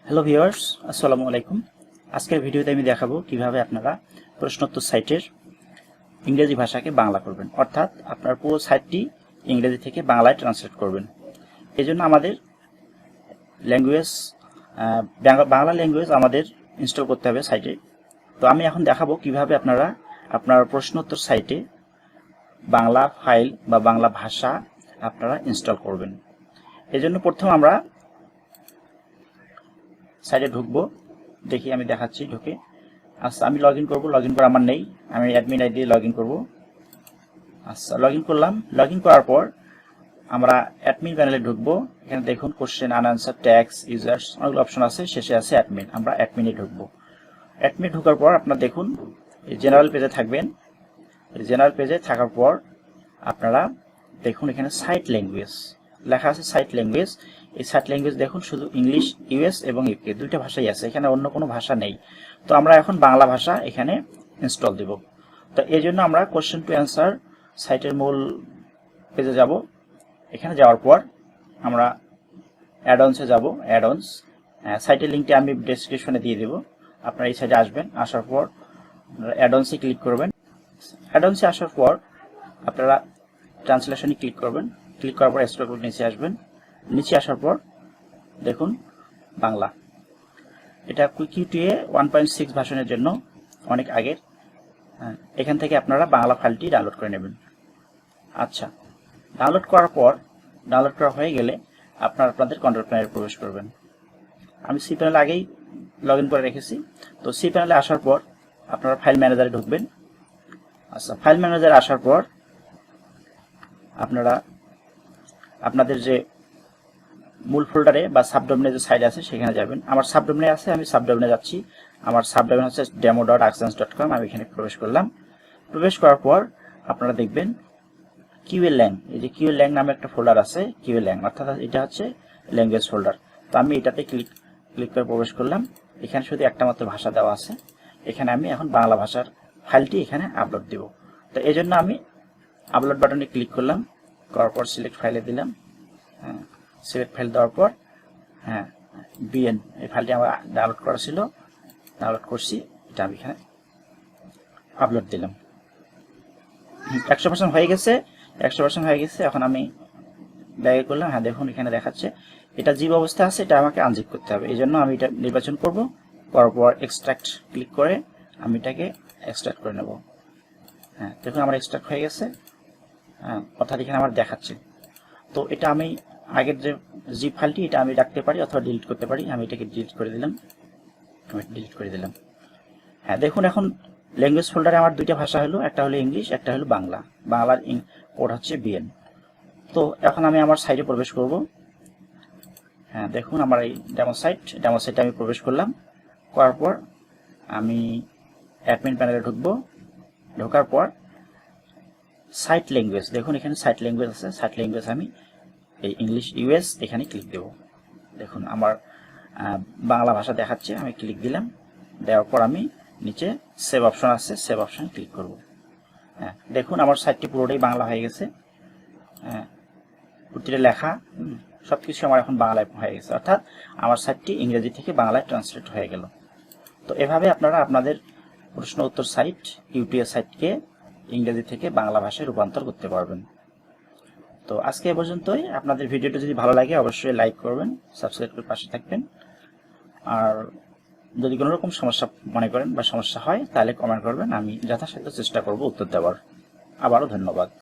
Hello viewers, আসসালামু আলাইকুম। আজকের ভিডিওতে আমি দেখাবো কিভাবে আপনারা প্রশ্নোত্তর সাইটের ইংরেজি ভাষাকে বাংলা করবেন, অর্থাৎ আপনার পুরো সাইটটি ইংরেজি থেকে বাংলায় ট্রান্সলেট করবেন। এজন্য আমাদের ল্যাঙ্গুয়েজ বাংলা ল্যাঙ্গুয়েজ আমাদের ইনস্টল করতে হবে সাইটে। তো আমি এখন দেখাবো কিভাবে আপনারা আপনার প্রশ্নোত্তর সাইটে বাংলা ফাইল বা বাংলা ভাষা আপনারা ইনস্টল করবেন। এজন্য প্রথম আমরা সাইটে ঢুকবো। দেখি আমি দেখাচ্ছি ঢুকে। আচ্ছা, আমি লগ ইন করবো। লগ ইন করা আমার নেই, আমি অ্যাডমিন আইডি লগ ইন করবো। আচ্ছা, লগ ইন করলাম। লগ ইন করার পর আমরা অ্যাডমিন প্যানেলে ঢুকবো। এখানে দেখুন কোশ্চেন, আনআনসার, ট্যাক্স, ইউজার্স অনেকগুলো অপশন আছে, শেষে আছে অ্যাডমিন। আমরা অ্যাডমিনে ঢুকবো। অ্যাডমিন ঢোকার পর আপনারা দেখুন জেনারেল পেজে থাকবেন। জেনারেল পেজে থাকার পর আপনারা দেখুন এখানে সাইট ল্যাঙ্গুয়েজ লেখা আছে। সাইট ল্যাঙ্গুয়েজ, এই সাইট ল্যাঙ্গুয়েজ দেখুন শুধু ইংলিশ, ইউএস এবং ইউকে দুইটা ভাষাই আছে, এখানে অন্য কোনো ভাষা নেই। তো আমরা এখন বাংলা ভাষা এখানে ইনস্টল দেব। তো এই জন্য আমরা কোশ্চেন টু অ্যান্সার সাইটের মূল পেজে যাব। এখানে যাওয়ার পর আমরা অ্যাডঅনসে যাব। অ্যাডঅনস সাইটের লিঙ্কটি আমি ডেসক্রিপশনে দিয়ে দেব। আপনারা এই সাইটে আসবেন। আসার পর অ্যাডঅনসে ক্লিক করবেন। অ্যাডঅনসে আসার পর আপনারা ট্রান্সলেশনে ক্লিক করবেন। ক্লিক করার পর স্ক্রল করে নিচে আসবেন। নিচে আসার পর দেখুন বাংলা, এটা q2a 1.6 ভার্সনের জন্য অনেক আগের। এখান থেকে আপনারা বাংলা ফাইলটি ডাউনলোড করে নেবেন। আচ্ছা, ডাউনলোড করার পর ডাউনলোড করা হয়ে গেলে আপনারা আপনাদের কন্ট্রোল প্যানেলে প্রবেশ করবেন। আমি সি প্যানেলে আগেই লগ ইন করে রেখেছি। তো সি প্যানেলে আসার পর আপনারা ফাইল ম্যানেজারে ঢুকবেন। আচ্ছা, ফাইল ম্যানেজারে আসার পর আপনারা আপনাদের যে মূল ফোল্ডারে বা সাবডোমেনে যে সাইট আছে সেখানে যাবেন। আমার সাবডোমেনে আছে, আমি সাবডোমেনে যাচ্ছি। আমার সাবডোমেন হচ্ছে demo.accents.com। আমি এখানে প্রবেশ করলাম। প্রবেশ করার পর আপনারা দেখবেন কিউএ ল্যাং, এই যে কিউএ ল্যাং নামে একটা ফোল্ডার আছে, কিউএ ল্যাং, অর্থাৎ এটা হচ্ছে ল্যাঙ্গুয়েজ ফোল্ডার। তো আমি এটাতে ক্লিক করে প্রবেশ করলাম। এখানে শুধু একটা মাত্র ভাষা দেওয়া আছে। এখানে আমি এখন বাংলা ভাষার ফাইলটি এখানে আপলোড দেব। তো এই জন্য আমি আপলোড বাটনে ক্লিক করলাম। করার পর সিলেক্ট ফাইলে দিলাম। হ্যাঁ, সিলেক্ট ফাইল দেওয়ার পর বিএন এই ফাইলটি আমার ডাউনলোড করা ছিল, ডাউনলোড করছি। এটা আমি এখানে আপলোড দিলাম। 100% হয়ে গেছে। 100% হয়ে গেছে। এখন আমি ব্যাগে করলাম। হ্যাঁ, দেখুন এখানে দেখাচ্ছে এটা জিপ অবস্থা আছে, এটা আমাকে আনজিপ করতে হবে। এই জন্য আমি এটা নির্বাচন করব। করার পর এক্সট্রাক্ট ক্লিক করে আমি এটাকে এক্সট্রাক্ট করে নেব। হ্যাঁ, দেখুন আমার এক্সট্রাক্ট হয়ে গেছে। হ্যাঁ, অর্থাৎ এখানে আমার দেখাচ্ছে। তো এটা আমি আগের যে জিপ ফাইলটি এটা আমি রাখতে পারি অথবা ডিলিট করতে পারি। আমি এটাকে ডিলিট করে দিলাম। হ্যাঁ, দেখুন এখন ল্যাঙ্গুয়েজ ফোল্ডারে আমার দুইটা ভাষা হলো, একটা হলো ইংলিশ, একটা হলো বাংলা। বাংলার কোড হচ্ছে বিএন। তো এখন আমি আমার সাইটে প্রবেশ করব। হ্যাঁ, দেখুন আমার এই ডেমো সাইটে আমি প্রবেশ করলাম। করার পর আমি অ্যাডমিন প্যানেলে ঢুকবো। ঢোকার পর সাইট ল্যাঙ্গুয়েজ, দেখুন এখানে সাইট ল্যাঙ্গুয়েজ আছে। সাইট ল্যাঙ্গুয়েজ আমি এই ইংলিশ ইউএস এখানে ক্লিক দেব। দেখুন আমার বাংলা ভাষা দেখাচ্ছে, আমি ক্লিক দিলাম। দেওয়ার পর আমি নিচে সেভ অপশন আছে, সেভ অপশন ক্লিক করব। হ্যাঁ, দেখুন আমার সাইটটি পুরোটাই বাংলা হয়ে গেছে। হ্যাঁ, প্রতিটা লেখা সবকিছু আমার এখন বাংলায় হয়ে গেছে, অর্থাৎ আমার সাইটটি ইংরেজি থেকে বাংলায় ট্রান্সলেট হয়ে গেল। তো এভাবে আপনারা আপনাদের প্রশ্ন উত্তর সাইট q2a সাইটকে ইংরেজি থেকে বাংলা ভাষায় রূপান্তর করতে পারবেন। তো আজকে এ পর্যন্তই। আপনাদের ভিডিওটি যদি ভালো লাগে অবশ্যই লাইক করবেন, সাবস্ক্রাইব করে পাশে থাকবেন। আর যদি কোনো রকম সমস্যা মনে করেন বা সমস্যা হয় তাহলে কমেন্ট করবেন, আমি যথাসাধ্য চেষ্টা করব উত্তর দেওয়ার। আবারও ধন্যবাদ।